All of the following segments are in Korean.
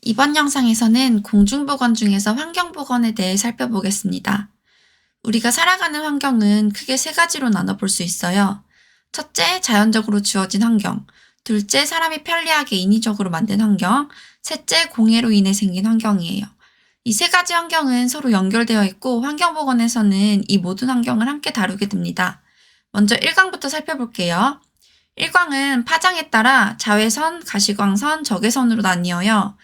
이번 영상에서는 공중보건 중에서 환경보건에 대해 살펴보겠습니다. 우리가 살아가는 환경은 크게 세 가지로 나눠볼 수 있어요. 첫째, 자연적으로 주어진 환경. 둘째, 사람이 편리하게 인위적으로 만든 환경. 셋째, 공해로 인해 생긴 환경이에요. 이 세 가지 환경은 서로 연결되어 있고 환경보건에서는 이 모든 환경을 함께 다루게 됩니다. 먼저 1강부터 살펴볼게요. 1강은 파장에 따라 자외선, 가시광선, 적외선으로 나뉘어요.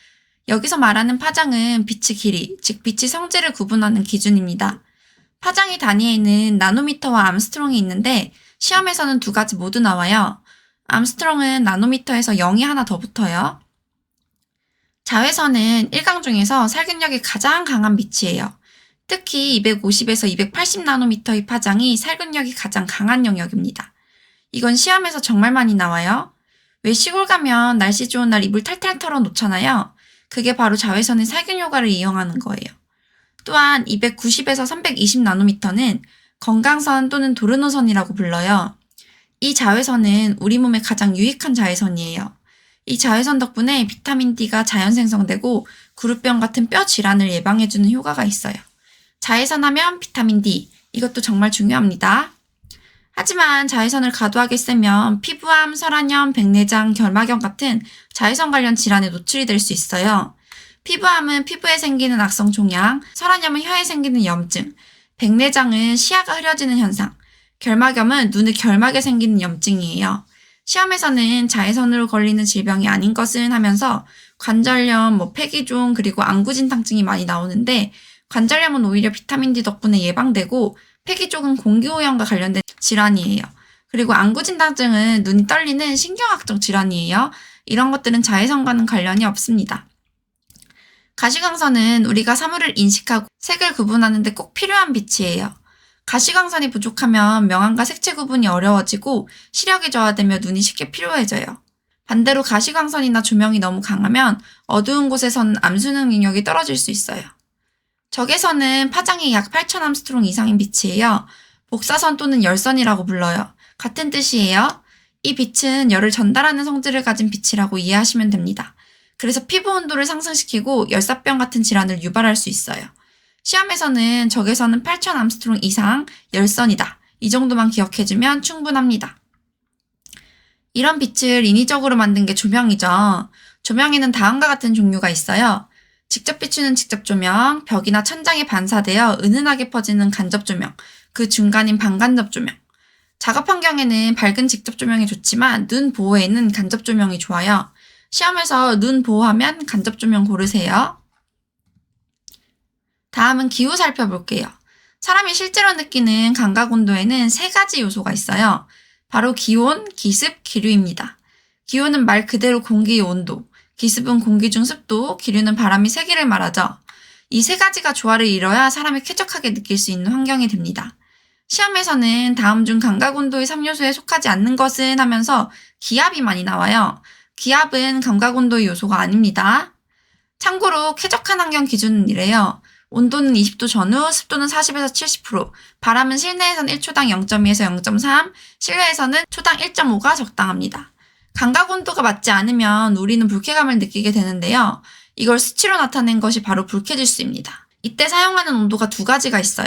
여기서 말하는 파장은 빛의 길이, 즉 빛의 성질을 구분하는 기준입니다. 파장의 단위에는 나노미터와 암스트롱이 있는데 시험에서는 두 가지 모두 나와요. 암스트롱은 나노미터에서 0이 하나 더 붙어요. 자외선은 1강 중에서 살균력이 가장 강한 빛이에요. 특히 250에서 280 나노미터의 파장이 살균력이 가장 강한 영역입니다. 이건 시험에서 정말 많이 나와요. 왜 시골 가면 날씨 좋은 날 이불 탈탈 털어 놓잖아요. 그게 바로 자외선의 살균 효과를 이용하는 거예요. 또한 290에서 320 나노미터는 건강선 또는 도르노선이라고 불러요. 이 자외선은 우리 몸에 가장 유익한 자외선이에요. 이 자외선 덕분에 비타민 D가 자연 생성되고 구루병 같은 뼈 질환을 예방해주는 효과가 있어요. 자외선 하면 비타민 D, 이것도 정말 중요합니다. 하지만 자외선을 과도하게 쐬면 피부암, 설한염, 백내장, 결막염 같은 자외선 관련 질환에 노출이 될 수 있어요. 피부암은 피부에 생기는 악성 종양, 설한염은 혀에 생기는 염증, 백내장은 시야가 흐려지는 현상, 결막염은 눈의 결막에 생기는 염증이에요. 시험에서는 자외선으로 걸리는 질병이 아닌 것은 하면서 관절염, 폐기종, 그리고 안구진탕증이 많이 나오는데 관절염은 오히려 비타민 D 덕분에 예방되고 폐기종은 공기오염과 관련된 질환이에요. 그리고 안구진탕증은 눈이 떨리는 신경학적 질환이에요. 이런 것들은 자외선과는 관련이 없습니다. 가시광선은 우리가 사물을 인식하고 색을 구분하는 데 꼭 필요한 빛이에요. 가시광선이 부족하면 명암과 색채 구분이 어려워지고 시력이 저하되며 눈이 쉽게 피로해져요. 반대로 가시광선이나 조명이 너무 강하면 어두운 곳에서는 암수능 능력이 떨어질 수 있어요. 적외선은 파장이 약 8000 암스트롱 이상인 빛이에요. 복사선 또는 열선이라고 불러요. 같은 뜻이에요. 이 빛은 열을 전달하는 성질을 가진 빛이라고 이해하시면 됩니다. 그래서 피부 온도를 상승시키고 열사병 같은 질환을 유발할 수 있어요. 시험에서는 적외선은 8000 암스트롱 이상, 열선이다. 이 정도만 기억해주면 충분합니다. 이런 빛을 인위적으로 만든 게 조명이죠. 조명에는 다음과 같은 종류가 있어요. 직접 비추는 직접 조명, 벽이나 천장에 반사되어 은은하게 퍼지는 간접 조명, 그 중간인 반간접 조명. 작업 환경에는 밝은 직접 조명이 좋지만 눈 보호에는 간접 조명이 좋아요. 시험에서 눈 보호하면 간접 조명 고르세요. 다음은 기후 살펴볼게요. 사람이 실제로 느끼는 감각 온도에는 세 가지 요소가 있어요. 바로 기온, 기습, 기류입니다. 기온은 말 그대로 공기의 온도, 기습은 공기 중 습도, 기류는 바람이 세기를 말하죠. 이 세 가지가 조화를 이뤄야 사람이 쾌적하게 느낄 수 있는 환경이 됩니다. 시험에서는 다음 중 감각 온도의 3요소에 속하지 않는 것은 하면서 기압이 많이 나와요. 기압은 감각 온도의 요소가 아닙니다. 참고로 쾌적한 환경 기준은 이래요. 온도는 20도 전후, 습도는 40에서 70%, 바람은 실내에서는 1초당 0.2에서 0.3, 실외에서는 초당 1.5가 적당합니다. 감각 온도가 맞지 않으면 우리는 불쾌감을 느끼게 되는데요. 이걸 수치로 나타낸 것이 바로 불쾌지수입니다. 이때 사용하는 온도가 두 가지가 있어요.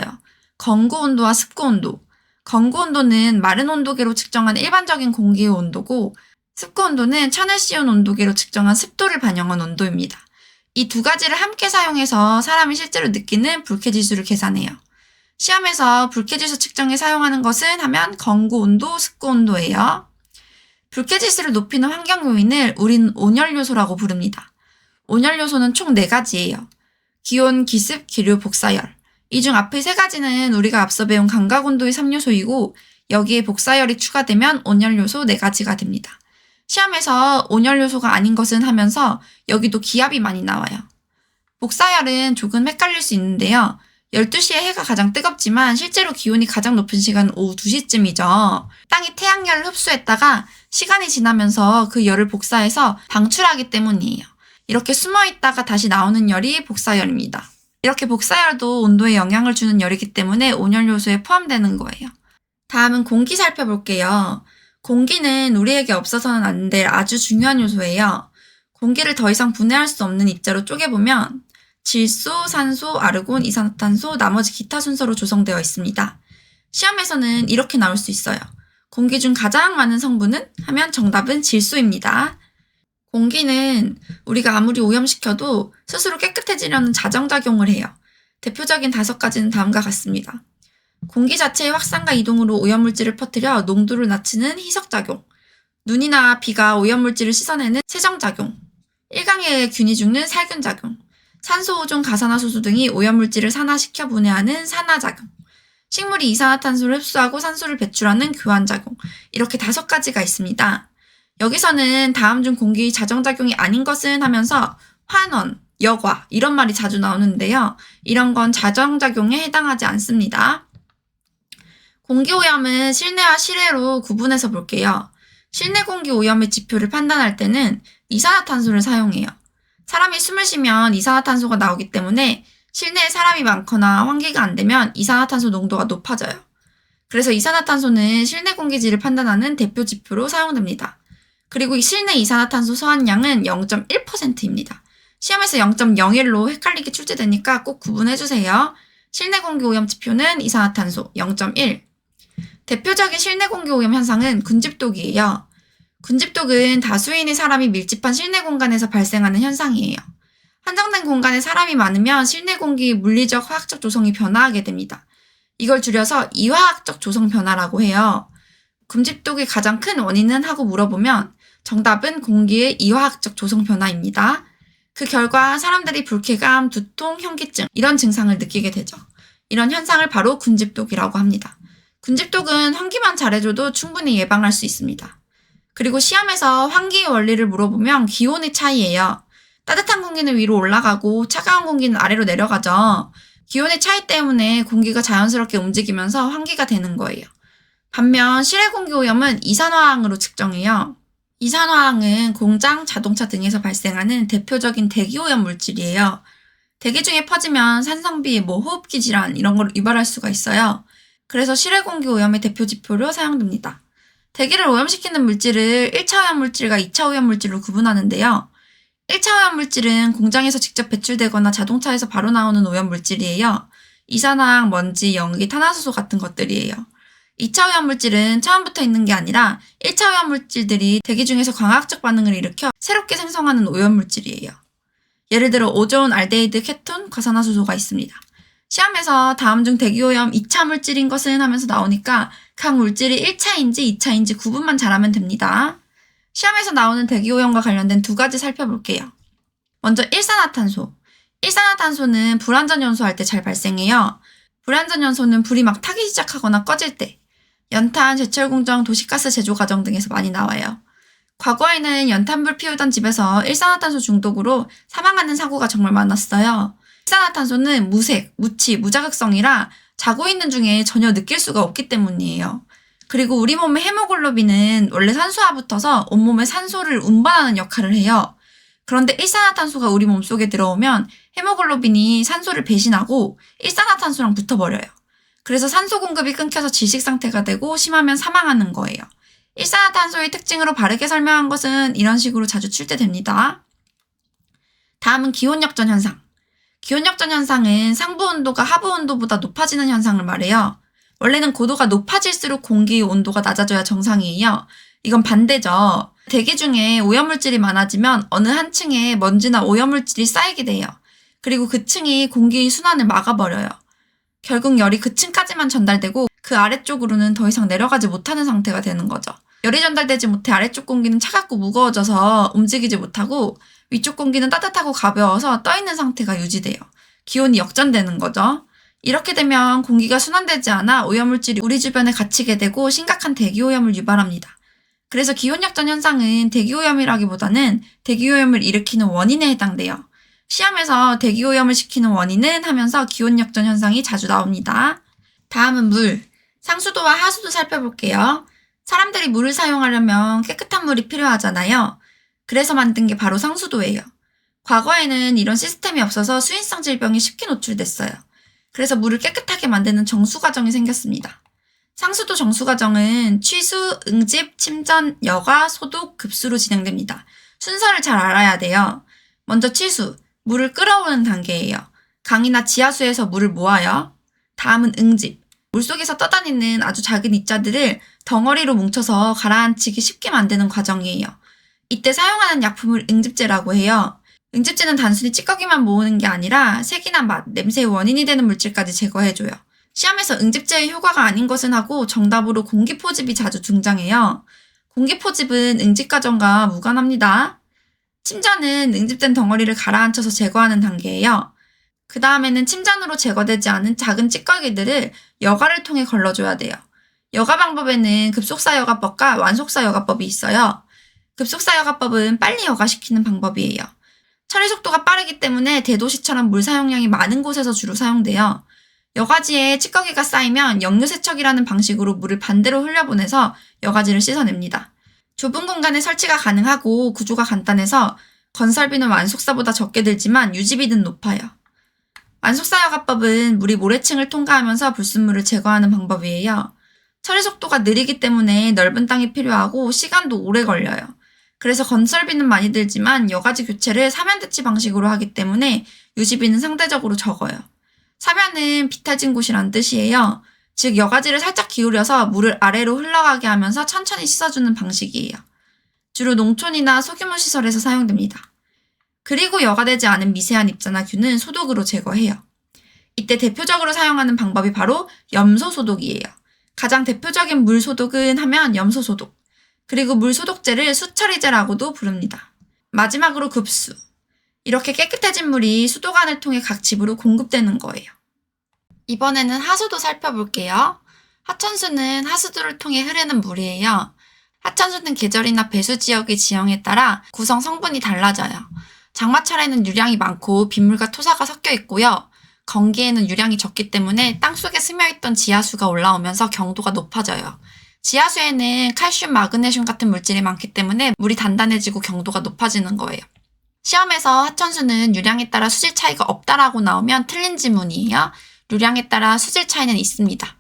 건구 온도와 습구 온도. 건구 온도는 마른 온도계로 측정한 일반적인 공기의 온도고, 습구 온도는 천을 씌운 온도계로 측정한 습도를 반영한 온도입니다. 이 두 가지를 함께 사용해서 사람이 실제로 느끼는 불쾌지수를 계산해요. 시험에서 불쾌지수 측정에 사용하는 것은 하면 건구 온도, 습구 온도예요. 불쾌지수를 높이는 환경 요인을 우리는 온열 요소라고 부릅니다. 온열 요소는 총 4가지예요. 기온, 기습, 기류, 복사열. 이 중 앞의 세 가지는 우리가 앞서 배운 감각 온도의 3요소이고 여기에 복사열이 추가되면 온열 요소 4가지가 됩니다. 시험에서 온열 요소가 아닌 것은 하면서 여기도 기압이 많이 나와요. 복사열은 조금 헷갈릴 수 있는데요. 12시에 해가 가장 뜨겁지만 실제로 기온이 가장 높은 시간은 오후 2시쯤이죠. 땅이 태양열을 흡수했다가 시간이 지나면서 그 열을 복사해서 방출하기 때문이에요. 이렇게 숨어 있다가 다시 나오는 열이 복사열입니다. 이렇게 복사열도 온도에 영향을 주는 열이기 때문에 온열 요소에 포함되는 거예요. 다음은 공기 살펴볼게요. 공기는 우리에게 없어서는 안 될 아주 중요한 요소예요. 공기를 더 이상 분해할 수 없는 입자로 쪼개보면 질소, 산소, 아르곤, 이산화탄소, 나머지 기타 순서로 조성되어 있습니다. 시험에서는 이렇게 나올 수 있어요. 공기 중 가장 많은 성분은? 하면 정답은 질소입니다. 공기는 우리가 아무리 오염시켜도 스스로 깨끗해지려는 자정작용을 해요. 대표적인 5가지는 다음과 같습니다. 공기 자체의 확산과 이동으로 오염물질을 퍼뜨려 농도를 낮추는 희석작용, 눈이나 비가 오염물질을 씻어내는 세정작용, 일광에 의해 균이 죽는 살균작용, 산소, 오존, 가산화수소 등이 오염물질을 산화시켜 분해하는 산화작용, 식물이 이산화탄소를 흡수하고 산소를 배출하는 교환작용, 이렇게 5가지가 있습니다. 여기서는 다음 중 공기 자정작용이 아닌 것은 하면서 환원, 여과 이런 말이 자주 나오는데요. 이런 건 자정작용에 해당하지 않습니다. 공기오염은 실내와 실외로 구분해서 볼게요. 실내 공기 오염의 지표를 판단할 때는 이산화탄소를 사용해요. 사람이 숨을 쉬면 이산화탄소가 나오기 때문에 실내에 사람이 많거나 환기가 안 되면 이산화탄소 농도가 높아져요. 그래서 이산화탄소는 실내 공기질을 판단하는 대표 지표로 사용됩니다. 그리고 이 실내 이산화탄소 소환량은 0.1%입니다. 시험에서 0.01로 헷갈리게 출제되니까 꼭 구분해주세요. 실내 공기 오염 지표는 이산화탄소 0.1. 대표적인 실내 공기 오염 현상은 군집독이에요. 군집독은 다수인의 사람이 밀집한 실내 공간에서 발생하는 현상이에요. 한정된 공간에 사람이 많으면 실내 공기 물리적, 화학적 조성이 변화하게 됩니다. 이걸 줄여서 이화학적 조성 변화라고 해요. 군집독의 가장 큰 원인은? 하고 물어보면 정답은 공기의 이화학적 조성 변화입니다. 그 결과 사람들이 불쾌감, 두통, 현기증 이런 증상을 느끼게 되죠. 이런 현상을 바로 군집독이라고 합니다. 군집독은 환기만 잘해줘도 충분히 예방할 수 있습니다. 그리고 시험에서 환기의 원리를 물어보면 기온의 차이예요. 따뜻한 공기는 위로 올라가고 차가운 공기는 아래로 내려가죠. 기온의 차이 때문에 공기가 자연스럽게 움직이면서 환기가 되는 거예요. 반면 실외 공기 오염은 이산화황으로 측정해요. 이산화황은 공장, 자동차 등에서 발생하는 대표적인 대기오염 물질이에요. 대기 중에 퍼지면 산성비, 호흡기 질환 이런 걸 유발할 수가 있어요. 그래서 실외 공기 오염의 대표 지표로 사용됩니다. 대기를 오염시키는 물질을 1차 오염 물질과 2차 오염 물질로 구분하는데요. 1차 오염 물질은 공장에서 직접 배출되거나 자동차에서 바로 나오는 오염 물질이에요. 이산화황, 먼지, 연기, 탄화수소 같은 것들이에요. 2차 오염 물질은 처음부터 있는 게 아니라 1차 오염 물질들이 대기 중에서 광학적 반응을 일으켜 새롭게 생성하는 오염 물질이에요. 예를 들어 오존, 알데히드, 케톤, 과산화수소가 있습니다. 시험에서 다음 중 대기오염 2차 물질인 것은 하면서 나오니까 각 물질이 1차인지 2차인지 구분만 잘하면 됩니다. 시험에서 나오는 대기오염과 관련된 2가지 살펴볼게요. 먼저 일산화탄소. 일산화탄소는 불완전 연소할 때 잘 발생해요. 불완전 연소는 불이 막 타기 시작하거나 꺼질 때, 연탄, 제철 공정, 도시가스 제조 과정 등에서 많이 나와요. 과거에는 연탄불 피우던 집에서 일산화탄소 중독으로 사망하는 사고가 정말 많았어요. 일산화탄소는 무색, 무치, 무자극성이라 자고 있는 중에 전혀 느낄 수가 없기 때문이에요. 그리고 우리 몸의 헤모글로빈은 원래 산소와 붙어서 온몸에 산소를 운반하는 역할을 해요. 그런데 일산화탄소가 우리 몸속에 들어오면 헤모글로빈이 산소를 배신하고 일산화탄소랑 붙어버려요. 그래서 산소 공급이 끊겨서 질식 상태가 되고 심하면 사망하는 거예요. 일산화탄소의 특징으로 바르게 설명한 것은 이런 식으로 자주 출제됩니다. 다음은 기온역전 현상. 기온역전 현상은 상부 온도가 하부 온도보다 높아지는 현상을 말해요. 원래는 고도가 높아질수록 공기 온도가 낮아져야 정상이에요. 이건 반대죠. 대기 중에 오염물질이 많아지면 어느 한 층에 먼지나 오염물질이 쌓이게 돼요. 그리고 그 층이 공기 순환을 막아버려요. 결국 열이 그 층까지만 전달되고 그 아래쪽으로는 더 이상 내려가지 못하는 상태가 되는 거죠. 열이 전달되지 못해 아래쪽 공기는 차갑고 무거워져서 움직이지 못하고 위쪽 공기는 따뜻하고 가벼워서 떠있는 상태가 유지돼요. 기온이 역전되는 거죠. 이렇게 되면 공기가 순환되지 않아 오염물질이 우리 주변에 갇히게 되고 심각한 대기오염을 유발합니다. 그래서 기온역전 현상은 대기오염이라기보다는 대기오염을 일으키는 원인에 해당돼요. 시험에서 대기오염을 시키는 원인은 하면서 기온역전 현상이 자주 나옵니다. 다음은 물. 상수도와 하수도 살펴볼게요. 사람들이 물을 사용하려면 깨끗한 물이 필요하잖아요. 그래서 만든 게 바로 상수도예요. 과거에는 이런 시스템이 없어서 수인성 질병이 쉽게 노출됐어요. 그래서 물을 깨끗하게 만드는 정수 과정이 생겼습니다. 상수도 정수 과정은 취수, 응집, 침전, 여과, 소독, 급수로 진행됩니다. 순서를 잘 알아야 돼요. 먼저 취수, 물을 끌어오는 단계예요. 강이나 지하수에서 물을 모아요. 다음은 응집, 물속에서 떠다니는 아주 작은 입자들을 덩어리로 뭉쳐서 가라앉히기 쉽게 만드는 과정이에요. 이때 사용하는 약품을 응집제라고 해요. 응집제는 단순히 찌꺼기만 모으는 게 아니라 색이나 맛, 냄새의 원인이 되는 물질까지 제거해줘요. 시험에서 응집제의 효과가 아닌 것은 하고 정답으로 공기포집이 자주 등장해요. 공기포집은 응집 과정과 무관합니다. 침전은 응집된 덩어리를 가라앉혀서 제거하는 단계예요. 그 다음에는 침전으로 제거되지 않은 작은 찌꺼기들을 여과를 통해 걸러줘야 돼요. 여과 방법에는 급속사 여과법과 완속사 여과법이 있어요. 급속사 여과법은 빨리 여과시키는 방법이에요. 처리 속도가 빠르기 때문에 대도시처럼 물 사용량이 많은 곳에서 주로 사용돼요. 여과지에 찌꺼기가 쌓이면 역류세척이라는 방식으로 물을 반대로 흘려보내서 여과지를 씻어냅니다. 좁은 공간에 설치가 가능하고 구조가 간단해서 건설비는 완속사보다 적게 들지만 유지비는 높아요. 완속사 여과법은 물이 모래층을 통과하면서 불순물을 제거하는 방법이에요. 처리 속도가 느리기 때문에 넓은 땅이 필요하고 시간도 오래 걸려요. 그래서 건설비는 많이 들지만 여과지 교체를 사면대치 방식으로 하기 때문에 유지비는 상대적으로 적어요. 사면은 비탈진 곳이란 뜻이에요. 즉 여과지를 살짝 기울여서 물을 아래로 흘러가게 하면서 천천히 씻어주는 방식이에요. 주로 농촌이나 소규모 시설에서 사용됩니다. 그리고 여과되지 않은 미세한 입자나 균은 소독으로 제거해요. 이때 대표적으로 사용하는 방법이 바로 염소 소독이에요. 가장 대표적인 물 소독은 하면 염소 소독. 그리고 물 소독제를 수처리제라고도 부릅니다. 마지막으로 급수. 이렇게 깨끗해진 물이 수도관을 통해 각 집으로 공급되는 거예요. 이번에는 하수도 살펴볼게요. 하천수는 하수도를 통해 흐르는 물이에요. 하천수는 계절이나 배수 지역의 지형에 따라 구성 성분이 달라져요. 장마철에는 유량이 많고 빗물과 토사가 섞여 있고요. 건기에는 유량이 적기 때문에 땅속에 스며있던 지하수가 올라오면서 경도가 높아져요. 지하수에는 칼슘, 마그네슘 같은 물질이 많기 때문에 물이 단단해지고 경도가 높아지는 거예요. 시험에서 하천수는 유량에 따라 수질 차이가 없다라고 나오면 틀린 지문이에요. 유량에 따라 수질 차이는 있습니다.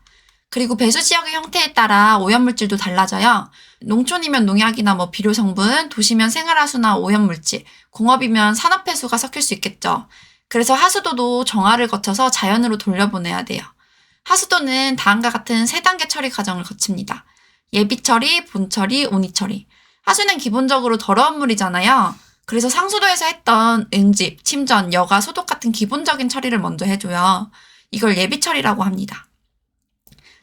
그리고 배수 지역의 형태에 따라 오염물질도 달라져요. 농촌이면 농약이나 비료 성분, 도시면 생활하수나 오염물질, 공업이면 산업폐수가 섞일 수 있겠죠. 그래서 하수도도 정화를 거쳐서 자연으로 돌려보내야 돼요. 하수도는 다음과 같은 3단계 처리 과정을 거칩니다. 예비처리, 본처리, 온이처리. 하수는 기본적으로 더러운 물이잖아요. 그래서 상수도에서 했던 응집, 침전, 여과, 소독 같은 기본적인 처리를 먼저 해줘요. 이걸 예비처리라고 합니다.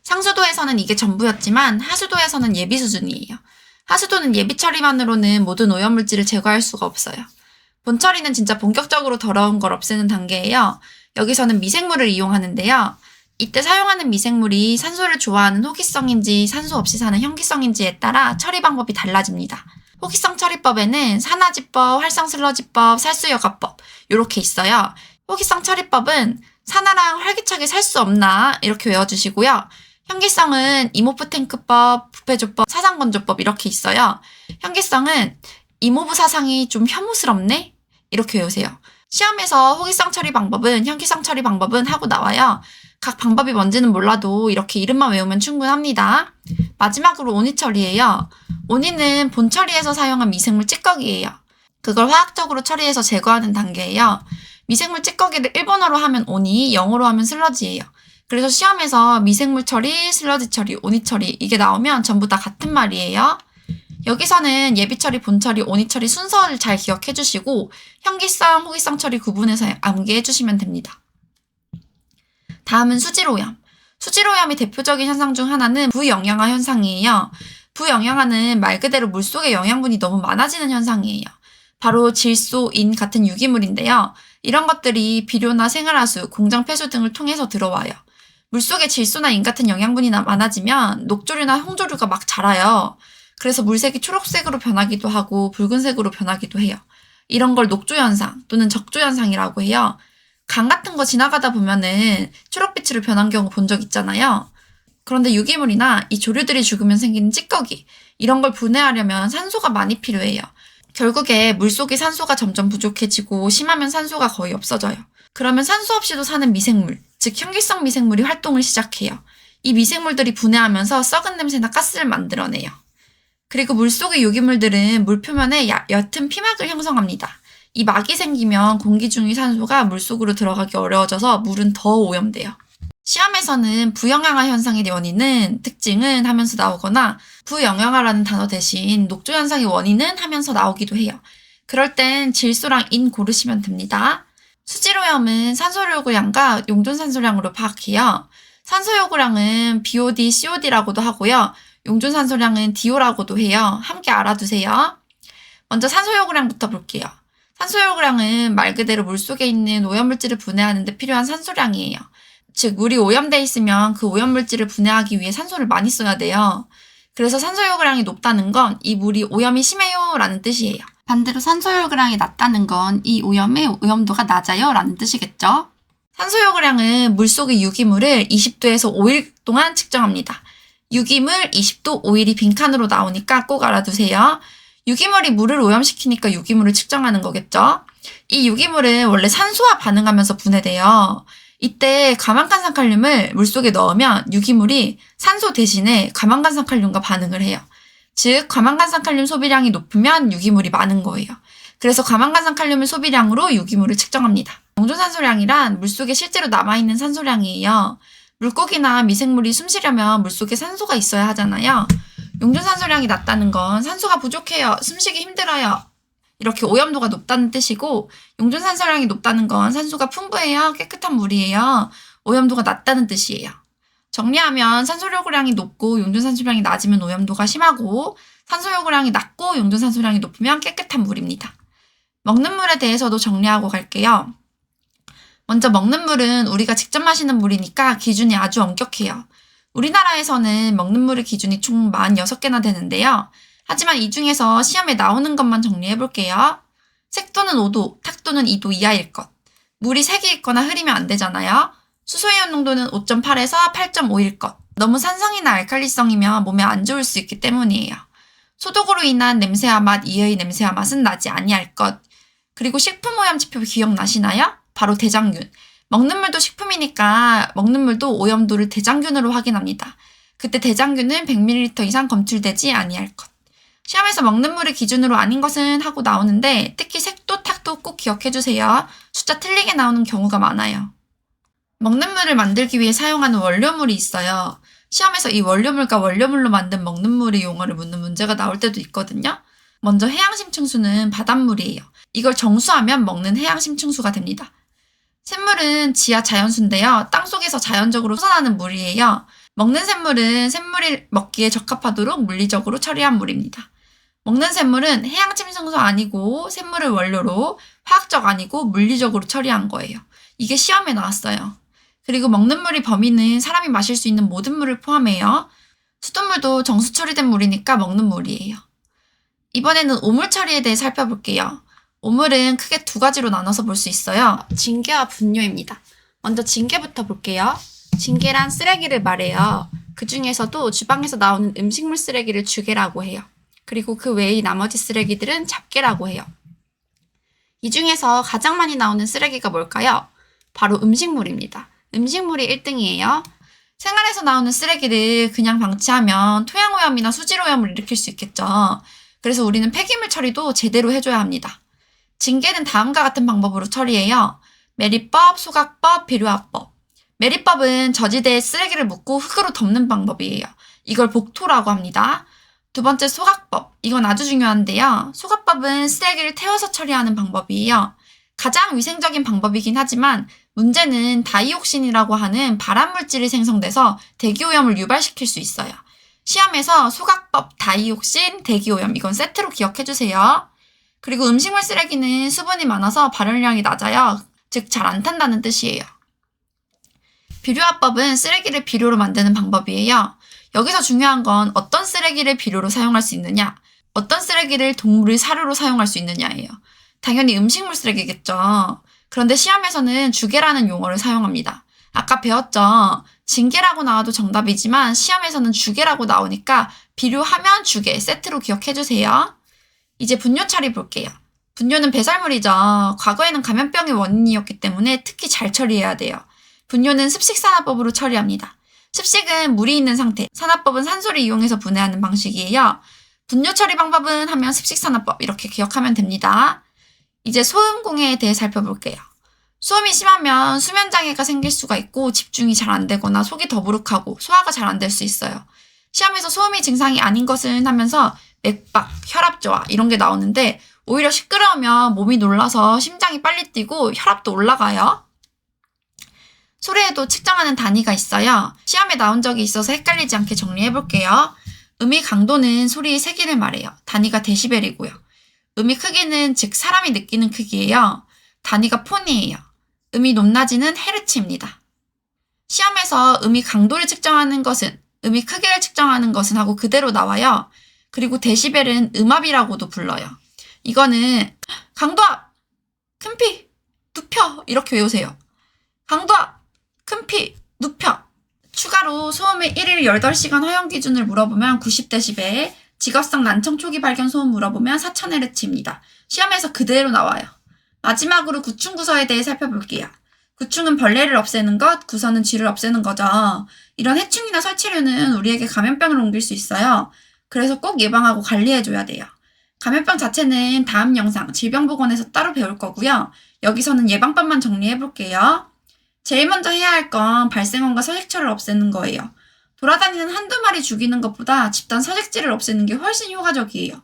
상수도에서는 이게 전부였지만 하수도에서는 예비 수준이에요. 하수도는 예비처리만으로는 모든 오염물질을 제거할 수가 없어요. 본처리는 진짜 본격적으로 더러운 걸 없애는 단계예요. 여기서는 미생물을 이용하는데요. 이때 사용하는 미생물이 산소를 좋아하는 호기성인지 산소 없이 사는 현기성인지에 따라 처리 방법이 달라집니다. 호기성 처리법에는 산화지법, 활성슬러지법, 살수여과법 이렇게 있어요. 호기성 처리법은 산화랑 활기차게 살 수 없나 이렇게 외워주시고요. 현기성은 이모프 탱크법, 부패조법, 사상건조법 이렇게 있어요. 현기성은 이모부 사상이 좀 혐오스럽네? 이렇게 외우세요. 시험에서 호기성 처리 방법은, 현기성 처리 방법은 하고 나와요. 각 방법이 뭔지는 몰라도 이렇게 이름만 외우면 충분합니다. 마지막으로 온이 처리예요. 온이는 본 처리에서 사용한 미생물 찌꺼기예요. 그걸 화학적으로 처리해서 제거하는 단계예요. 미생물 찌꺼기를 일본어로 하면 온이, 영어로 하면 슬러지예요. 그래서 시험에서 미생물 처리, 슬러지 처리, 온이 처리 이게 나오면 전부 다 같은 말이에요. 여기서는 예비 처리, 본 처리, 온이 처리 순서를 잘 기억해 주시고 현기성, 호기성 처리 구분해서 암기해 주시면 됩니다. 다음은 수질오염. 수질오염의 대표적인 현상 중 하나는 부영양화 현상이에요. 부영양화는 말 그대로 물속에 영양분이 너무 많아지는 현상이에요. 바로 질소, 인 같은 유기물인데요. 이런 것들이 비료나 생활하수, 공장 폐수 등을 통해서 들어와요. 물속에 질소나 인 같은 영양분이 많아지면 녹조류나 홍조류가 막 자라요. 그래서 물색이 초록색으로 변하기도 하고 붉은색으로 변하기도 해요. 이런 걸 녹조현상 또는 적조현상이라고 해요. 강 같은 거 지나가다 보면은 초록빛으로 변한 경우 본 적 있잖아요. 그런데 유기물이나 이 조류들이 죽으면 생기는 찌꺼기, 이런 걸 분해하려면 산소가 많이 필요해요. 결국에 물속의 산소가 점점 부족해지고 심하면 산소가 거의 없어져요. 그러면 산소 없이도 사는 미생물, 즉 현기성 미생물이 활동을 시작해요. 이 미생물들이 분해하면서 썩은 냄새나 가스를 만들어내요. 그리고 물속의 유기물들은 물 표면에 옅은 피막을 형성합니다. 이 막이 생기면 공기 중의 산소가 물속으로 들어가기 어려워져서 물은 더 오염돼요. 시험에서는 부영양화 현상의 원인은 특징은 하면서 나오거나 부영양화라는 단어 대신 녹조 현상의 원인은 하면서 나오기도 해요. 그럴 땐 질소랑 인 고르시면 됩니다. 수질오염은 산소요구량과 용존산소량으로 파악해요. 산소요구량은 BOD, COD라고도 하고요. 용존산소량은 DO라고도 해요. 함께 알아두세요. 먼저 산소요구량부터 볼게요. 산소요구량은 말 그대로 물속에 있는 오염물질을 분해하는 데 필요한 산소량이에요. 즉 물이 오염돼 있으면 그 오염물질을 분해하기 위해 산소를 많이 써야 돼요. 그래서 산소요구량이 높다는 건 이 물이 오염이 심해요 라는 뜻이에요. 반대로 산소요구량이 낮다는 건 이 오염의 오염도가 낮아요 라는 뜻이겠죠. 산소요구량은 물속의 유기물을 20도에서 5일 동안 측정합니다. 유기물 20도 5일이 빈칸으로 나오니까 꼭 알아두세요. 유기물이 물을 오염시키니까 유기물을 측정하는 거겠죠. 이 유기물은 원래 산소와 반응하면서 분해돼요. 이때 과망간산칼륨을 물속에 넣으면 유기물이 산소 대신에 과망간산칼륨과 반응을 해요. 즉 과망간산칼륨 소비량이 높으면 유기물이 많은 거예요. 그래서 과망간산칼륨의 소비량으로 유기물을 측정합니다. 용존산소량이란 물속에 실제로 남아있는 산소량이에요. 물고기나 미생물이 숨쉬려면 물속에 산소가 있어야 하잖아요. 용존산소량이 낮다는 건 산소가 부족해요. 숨쉬기 힘들어요. 이렇게 오염도가 높다는 뜻이고 용존산소량이 높다는 건 산소가 풍부해요. 깨끗한 물이에요. 오염도가 낮다는 뜻이에요. 정리하면 산소요구량이 높고 용존산소량이 낮으면 오염도가 심하고 산소요구량이 낮고 용존산소량이 높으면 깨끗한 물입니다. 먹는 물에 대해서도 정리하고 갈게요. 먼저 먹는 물은 우리가 직접 마시는 물이니까 기준이 아주 엄격해요. 우리나라에서는 먹는 물의 기준이 총 46개나 되는데요. 하지만 이 중에서 시험에 나오는 것만 정리해 볼게요. 색도는 5도, 탁도는 2도 이하일 것. 물이 색이 있거나 흐리면 안 되잖아요. 수소이온 농도는 5.8에서 8.5일 것. 너무 산성이나 알칼리성이면 몸에 안 좋을 수 있기 때문이에요. 소독으로 인한 냄새와 맛 이하의 냄새와 맛은 나지 아니할 것. 그리고 식품오염 지표 기억나시나요? 바로 대장균. 먹는 물도 식품이니까 먹는 물도 오염도를 대장균으로 확인합니다. 그때 대장균은 100ml 이상 검출되지 아니할 것. 시험에서 먹는 물을 기준으로 아닌 것은 하고 나오는데 특히 색도, 탁도 꼭 기억해주세요. 숫자 틀리게 나오는 경우가 많아요. 먹는 물을 만들기 위해 사용하는 원료물이 있어요. 시험에서 이 원료물과 원료물로 만든 먹는 물의 용어를 묻는 문제가 나올 때도 있거든요. 먼저 해양심층수는 바닷물이에요. 이걸 정수하면 먹는 해양심층수가 됩니다. 샘물은 지하 자연수인데요. 땅속에서 자연적으로 솟아나는 물이에요. 먹는 샘물은 샘물이 먹기에 적합하도록 물리적으로 처리한 물입니다. 먹는 샘물은 해양침승수 아니고 샘물을 원료로 화학적 아니고 물리적으로 처리한 거예요. 이게 시험에 나왔어요. 그리고 먹는 물의 범위는 사람이 마실 수 있는 모든 물을 포함해요. 수돗물도 정수 처리된 물이니까 먹는 물이에요. 이번에는 오물 처리에 대해 살펴볼게요. 오물은 크게 두 가지로 나눠서 볼 수 있어요. 징계와 분뇨입니다. 먼저 징계부터 볼게요. 징계란 쓰레기를 말해요. 그 중에서도 주방에서 나오는 음식물 쓰레기를 주개라고 해요. 그리고 그 외의 나머지 쓰레기들은 잡개라고 해요. 이 중에서 가장 많이 나오는 쓰레기가 뭘까요? 바로 음식물입니다. 음식물이 1등이에요. 생활에서 나오는 쓰레기를 그냥 방치하면 토양오염이나 수질오염을 일으킬 수 있겠죠. 그래서 우리는 폐기물 처리도 제대로 해줘야 합니다. 징계는 다음과 같은 방법으로 처리해요. 매립법, 소각법, 비료화법. 매립법은 저지대에 쓰레기를 묻고 흙으로 덮는 방법이에요. 이걸 복토라고 합니다. 두 번째 소각법. 이건 아주 중요한데요. 소각법은 쓰레기를 태워서 처리하는 방법이에요. 가장 위생적인 방법이긴 하지만 문제는 다이옥신이라고 하는 발암물질이 생성돼서 대기오염을 유발시킬 수 있어요. 시험에서 소각법, 다이옥신, 대기오염 이건 세트로 기억해주세요. 그리고 음식물 쓰레기는 수분이 많아서 발열량이 낮아요. 즉 잘 안 탄다는 뜻이에요. 비료화법은 쓰레기를 비료로 만드는 방법이에요. 여기서 중요한 건 어떤 쓰레기를 비료로 사용할 수 있느냐, 어떤 쓰레기를 동물의 사료로 사용할 수 있느냐예요. 당연히 음식물 쓰레기겠죠. 그런데 시험에서는 주개라는 용어를 사용합니다. 아까 배웠죠? 징계라고 나와도 정답이지만 시험에서는 주개라고 나오니까 비료하면 주개 세트로 기억해주세요. 이제 분뇨 처리 볼게요. 분뇨는 배설물이죠. 과거에는 감염병의 원인이었기 때문에 특히 잘 처리해야 돼요. 분뇨는 습식산화법으로 처리합니다. 습식은 물이 있는 상태, 산화법은 산소를 이용해서 분해하는 방식이에요. 분뇨 처리 방법은 하면 습식산화법 이렇게 기억하면 됩니다. 이제 소음 공해에 대해 살펴볼게요. 소음이 심하면 수면장애가 생길 수가 있고 집중이 잘 안 되거나 속이 더부룩하고 소화가 잘 안 될 수 있어요. 시험에서 소음이 증상이 아닌 것은 하면서 맥박, 혈압 저하 이런 게 나오는데 오히려 시끄러우면 몸이 놀라서 심장이 빨리 뛰고 혈압도 올라가요. 소리에도 측정하는 단위가 있어요. 시험에 나온 적이 있어서 헷갈리지 않게 정리해볼게요. 음의 강도는 소리의 세기를 말해요. 단위가 데시벨이고요. 음의 크기는 즉 사람이 느끼는 크기예요. 단위가 폰이에요. 음이 높낮이는 헤르츠입니다. 시험에서 음의 강도를 측정하는 것은 음의 크기를 측정하는 것은 하고 그대로 나와요. 그리고 데시벨은 음압이라고도 불러요. 이거는 강도압, 큰피, 눕혀 이렇게 외우세요. 강도압, 큰피, 눕혀. 추가로 소음의 1일 8시간 허용 기준을 물어보면 90데시벨, 직업성 난청 초기 발견 소음 물어보면 4000Hz입니다. 시험에서 그대로 나와요. 마지막으로 구충 구서에 대해 살펴볼게요. 구충은 벌레를 없애는 것, 구서는 쥐를 없애는 거죠. 이런 해충이나 설치류는 우리에게 감염병을 옮길 수 있어요. 그래서 꼭 예방하고 관리해줘야 돼요. 감염병 자체는 다음 영상 질병보건에서 따로 배울 거고요. 여기서는 예방법만 정리해볼게요. 제일 먼저 해야 할 건 발생원과 서식처를 없애는 거예요. 돌아다니는 한두 마리 죽이는 것보다 집단 서식지를 없애는 게 훨씬 효과적이에요.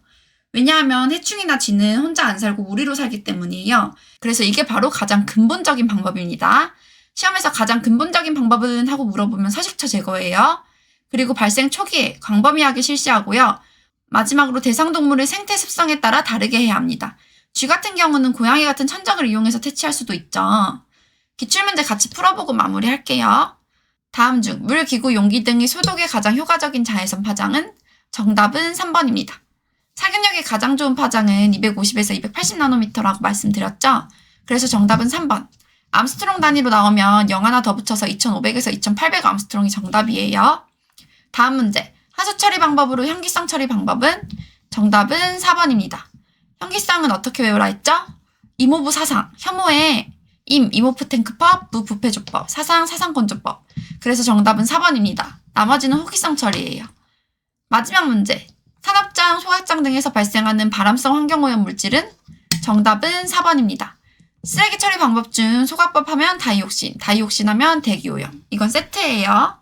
왜냐하면 해충이나 쥐는 혼자 안 살고 무리로 살기 때문이에요. 그래서 이게 바로 가장 근본적인 방법입니다. 시험에서 가장 근본적인 방법은 하고 물어보면 서식처 제거예요. 그리고 발생 초기에 광범위하게 실시하고요. 마지막으로 대상동물의 생태 습성에 따라 다르게 해야 합니다. 쥐 같은 경우는 고양이 같은 천적을 이용해서 퇴치할 수도 있죠. 기출문제 같이 풀어보고 마무리할게요. 다음 중 물, 기구, 용기 등의 소독에 가장 효과적인 자외선 파장은 정답은 3번입니다. 살균력이 가장 좋은 파장은 250에서 280나노미터라고 말씀드렸죠? 그래서 정답은 3번. 암스트롱 단위로 나오면 0 하나 더 붙여서 2500에서 2800 암스트롱이 정답이에요. 다음 문제. 하수 처리 방법으로 현기성 처리 방법은 정답은 4번입니다. 현기성은 어떻게 외우라 했죠? 이모부 사상, 혐오의 이모프 탱크법, 무 부패조법, 사상 건조법. 그래서 정답은 4번입니다. 나머지는 호기성 처리예요. 마지막 문제. 산업장, 소각장 등에서 발생하는 발암성 환경오염 물질은 정답은 4번입니다. 쓰레기 처리 방법 중 소각법 하면 다이옥신 하면 대기오염. 이건 세트예요.